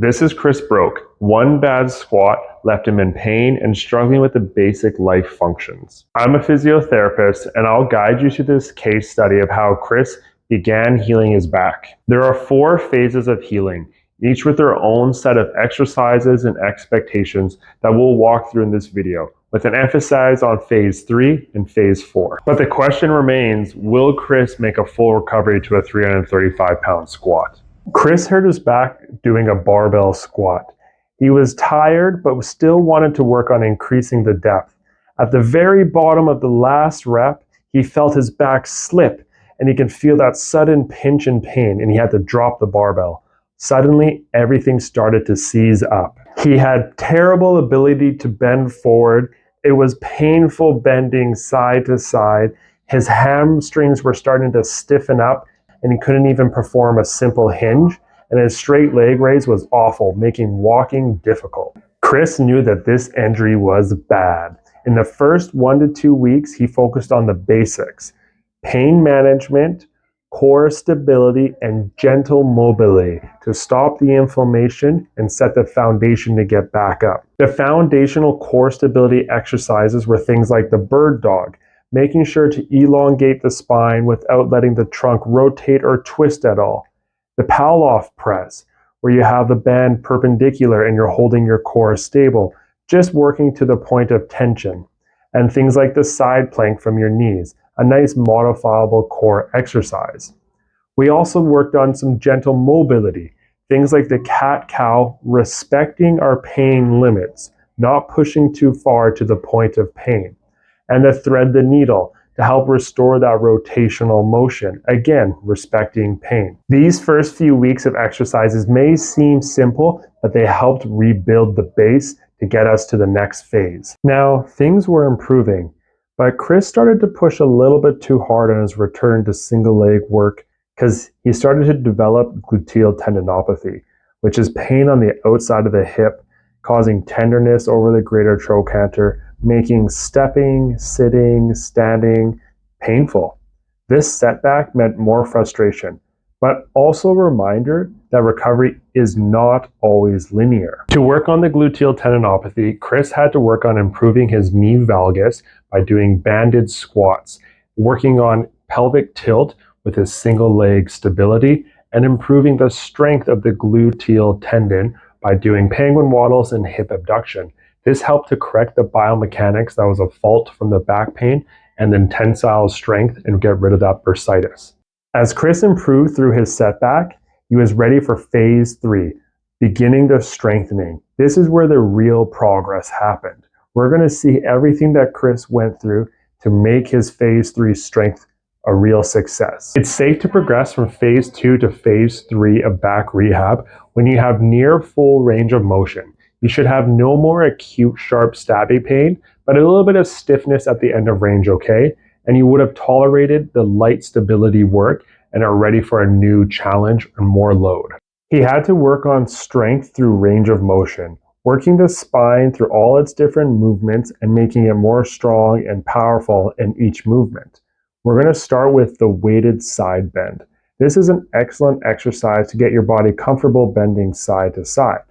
This is Kris Broke. One bad squat left him in pain and struggling with the basic life functions. I'm a physiotherapist, and I'll guide you through this case study of how Kris began healing his back. There are 4 phases of healing, each with their own set of exercises and expectations that we'll walk through in this video, with an emphasis on phase 3 and phase 4. But the question remains, will Kris make a full recovery to a 335-pound squat? Kris hurt his back doing a barbell squat. He was tired, but still wanted to work on increasing the depth. At the very bottom of the last rep, he felt his back slip, and he could feel that sudden pinch and pain, and he had to drop the barbell. Suddenly, everything started to seize up. He had terrible ability to bend forward. It was painful bending side to side. His hamstrings were starting to stiffen up, and he couldn't even perform a simple hinge, and his straight leg raise was awful, making walking difficult. Kris knew that this injury was bad. In the first 1 to 2 weeks, he focused on the basics: pain management, core stability, and gentle mobility to stop the inflammation and set the foundation to get back up. The foundational core stability exercises were things like the bird dog, making sure to elongate the spine without letting the trunk rotate or twist at all. The Palloff press, where you have the band perpendicular and you're holding your core stable, just working to the point of tension. And things like the side plank from your knees, a nice modifiable core exercise. We also worked on some gentle mobility, things like the cat-cow, respecting our pain limits, not pushing too far to the point of pain. And the thread the needle to help restore that rotational motion, again, respecting pain. These first few weeks of exercises may seem simple, but they helped rebuild the base to get us to the next phase. Now, things were improving, but Kris started to push a little bit too hard on his return to single leg work because he started to develop gluteal tendinopathy, which is pain on the outside of the hip, causing tenderness over the greater trochanter, making stepping, sitting, standing painful. This setback meant more frustration, but also a reminder that recovery is not always linear. To work on the gluteal tendinopathy, Kris had to work on improving his knee valgus by doing banded squats, working on pelvic tilt with his single leg stability, and improving the strength of the gluteal tendon by doing penguin waddles and hip abduction. This helped to correct the biomechanics that was a fault from the back pain, and then tensile strength and get rid of that bursitis. As Kris improved through his setback, he was ready for phase 3, beginning the strengthening. This is where the real progress happened. We're going to see everything that Kris went through to make his phase 3 strength a real success. It's safe to progress from phase 2 to phase 3 of back rehab when you have near full range of motion. You should have no more acute sharp stabby pain, but a little bit of stiffness at the end of range, okay? And you would have tolerated the light stability work and are ready for a new challenge and more load. He had to work on strength through range of motion, working the spine through all its different movements and making it more strong and powerful in each movement. We're going to start with the weighted side bend. This is an excellent exercise to get your body comfortable bending side to side.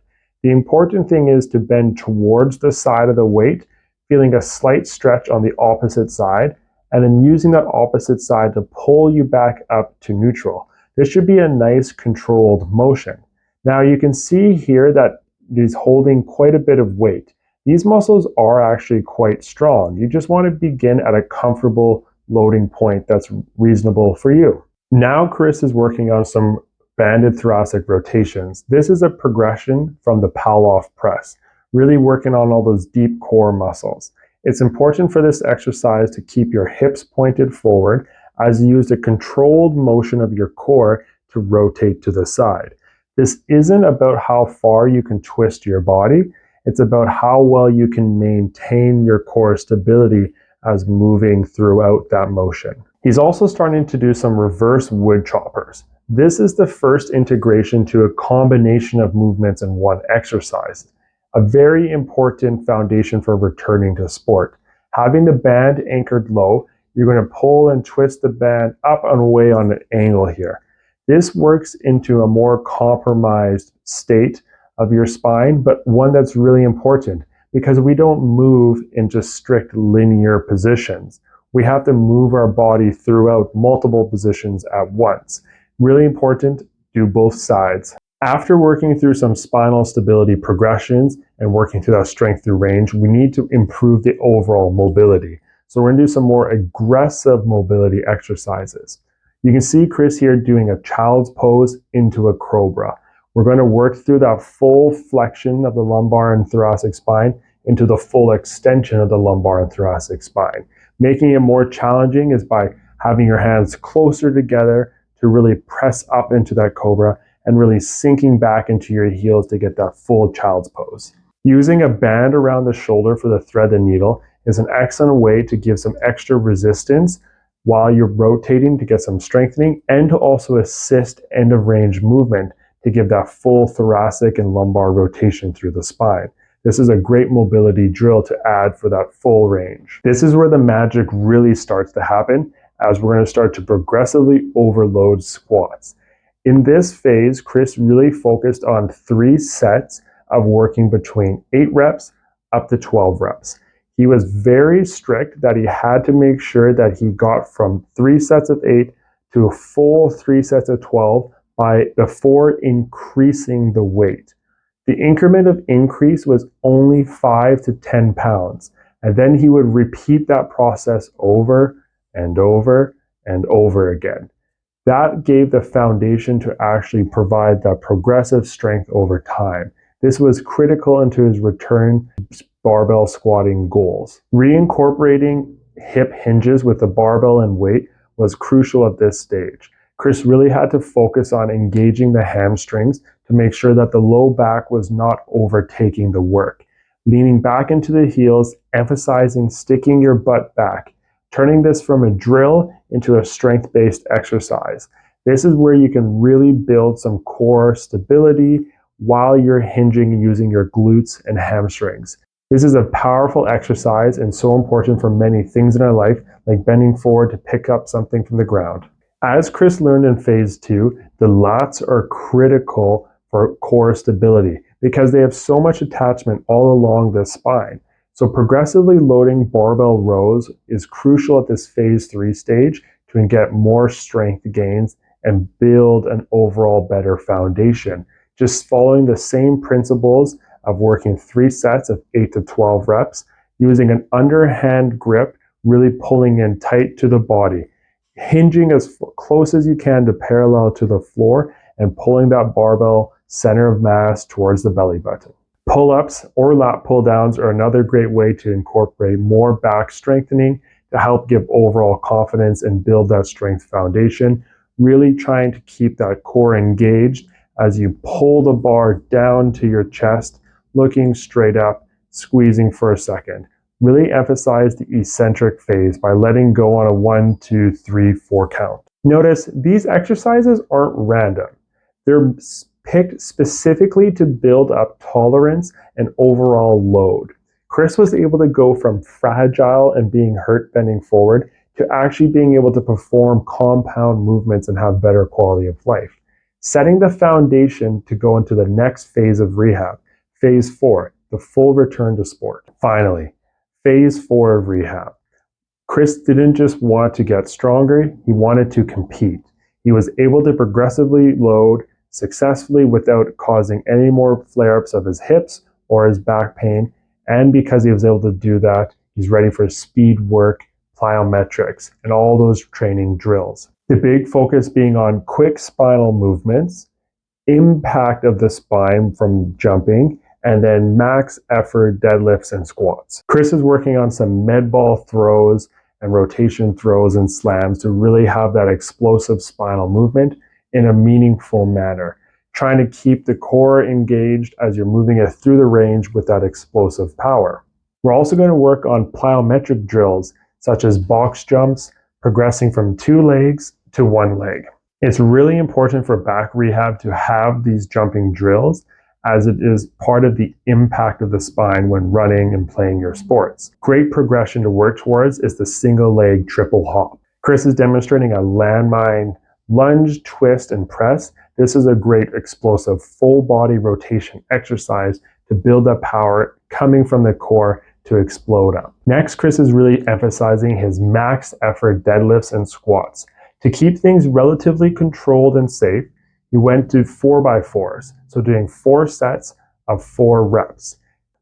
The important thing is to bend towards the side of the weight, feeling a slight stretch on the opposite side, and then using that opposite side to pull you back up to neutral. This should be a nice controlled motion. Now you can see here that he's holding quite a bit of weight. These muscles are actually quite strong. You just want to begin at a comfortable loading point that's reasonable for you. Now Kris is working on some banded thoracic rotations. This is a progression from the Palloff press, really working on all those deep core muscles. It's important for this exercise to keep your hips pointed forward as you use a controlled motion of your core to rotate to the side. This isn't about how far you can twist your body, it's about how well you can maintain your core stability as moving throughout that motion. He's also starting to do some reverse wood choppers. This is the first integration to a combination of movements in one exercise. A very important foundation for returning to sport. Having the band anchored low, you're going to pull and twist the band up and away on an angle here. This works into a more compromised state of your spine, but one that's really important because we don't move in just strict linear positions. We have to move our body throughout multiple positions at once. Really important, do both sides. After working through some spinal stability progressions and working through that strength through range, we need to improve the overall mobility. So we're going to do some more aggressive mobility exercises. You can see Kris here doing a child's pose into a cobra. We're going to work through that full flexion of the lumbar and thoracic spine into the full extension of the lumbar and thoracic spine. Making it more challenging is by having your hands closer together to really press up into that cobra and really sinking back into your heels to get that full child's pose. Using a band around the shoulder for the thread and needle is an excellent way to give some extra resistance while you're rotating to get some strengthening and to also assist end of range movement to give that full thoracic and lumbar rotation through the spine. This is a great mobility drill to add for that full range. This is where the magic really starts to happen as we're going to start to progressively overload squats. In this phase, Kris really focused on 3 sets of working between 8 reps up to 12 reps. He was very strict that he had to make sure that he got from 3 sets of 8 to a full 3 sets of 12 before increasing the weight. The increment of increase was only 5 to 10 pounds, and then he would repeat that process over and over and over again. That gave the foundation to actually provide that progressive strength over time. This was critical into his return barbell squatting goals. Reincorporating hip hinges with the barbell and weight was crucial at this stage. Kris really had to focus on engaging the hamstrings to make sure that the low back was not overtaking the work. Leaning back into the heels, emphasizing sticking your butt back, turning this from a drill into a strength-based exercise. This is where you can really build some core stability while you're hinging using your glutes and hamstrings. This is a powerful exercise and so important for many things in our life, like bending forward to pick up something from the ground. As Kris learned in phase 2, the lats are critical for core stability because they have so much attachment all along the spine. So progressively loading barbell rows is crucial at this phase 3 stage to get more strength gains and build an overall better foundation. Just following the same principles of working 3 sets of 8 to 12 reps, using an underhand grip, really pulling in tight to the body, hinging as close as you can to parallel to the floor and pulling that barbell center of mass towards the belly button. Pull-ups or lat pull-downs are another great way to incorporate more back strengthening to help give overall confidence and build that strength foundation, really trying to keep that core engaged as you pull the bar down to your chest, looking straight up, squeezing for a second. Really emphasize the eccentric phase by letting go on a 1, 2, 3, 4 count. Notice these exercises aren't random. They're picked specifically to build up tolerance and overall load. Kris was able to go from fragile and being hurt bending forward to actually being able to perform compound movements and have better quality of life, setting the foundation to go into the next phase of rehab, phase 4, the full return to sport. Finally, phase 4 of rehab. Kris didn't just want to get stronger, he wanted to compete. He was able to progressively load successfully without causing any more flare-ups of his hips or his back pain, and because he was able to do that, he's ready for speed work, plyometrics, and all those training drills. The big focus being on quick spinal movements, impact of the spine from jumping, and then max effort deadlifts and squats. Kris is working on some med ball throws and rotation throws and slams to really have that explosive spinal movement in a meaningful manner, trying to keep the core engaged as you're moving it through the range with that explosive power. We're also going to work on plyometric drills, such as box jumps, progressing from 2 legs to 1 leg. It's really important for back rehab to have these jumping drills, as it is part of the impact of the spine when running and playing your sports. Great progression to work towards is the single leg triple hop. Kris is demonstrating a landmine lunge, twist, and press This is a great explosive full body rotation exercise to build up power coming from the core to explode up. Next, Kris is really emphasizing his max effort deadlifts and squats. To keep things relatively controlled and safe, he went to 4x4s, so doing 4 sets of 4 reps.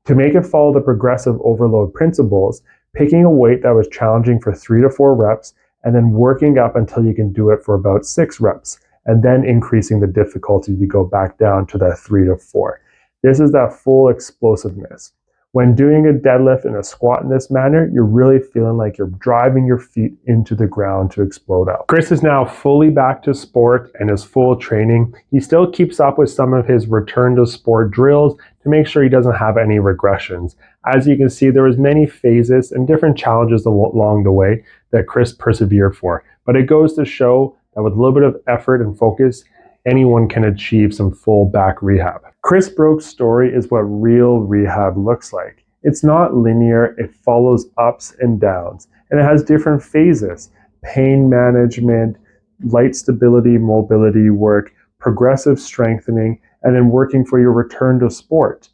To make it follow the progressive overload principles, picking a weight that was challenging for 3 to 4 reps, and then working up until you can do it for about 6 reps, and then increasing the difficulty to go back down to that 3 to 4. This is that full explosiveness. When doing a deadlift and a squat in this manner, you're really feeling like you're driving your feet into the ground to explode out. Kris is now fully back to sport and his full training. He still keeps up with some of his return to sport drills to make sure he doesn't have any regressions. As you can see, there was many phases and different challenges along the way that Kris persevered for. But it goes to show that with a little bit of effort and focus, anyone can achieve some full back rehab. Kris Broke's story is what real rehab looks like. It's not linear, it follows ups and downs, and it has different phases: pain management, light stability, mobility work, progressive strengthening, and then working for your return to sport.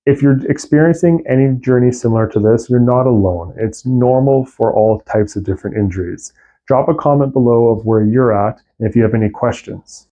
If you're experiencing any journey similar to this, you're not alone. It's normal for all types of different injuries. Drop a comment below of where you're at and if you have any questions.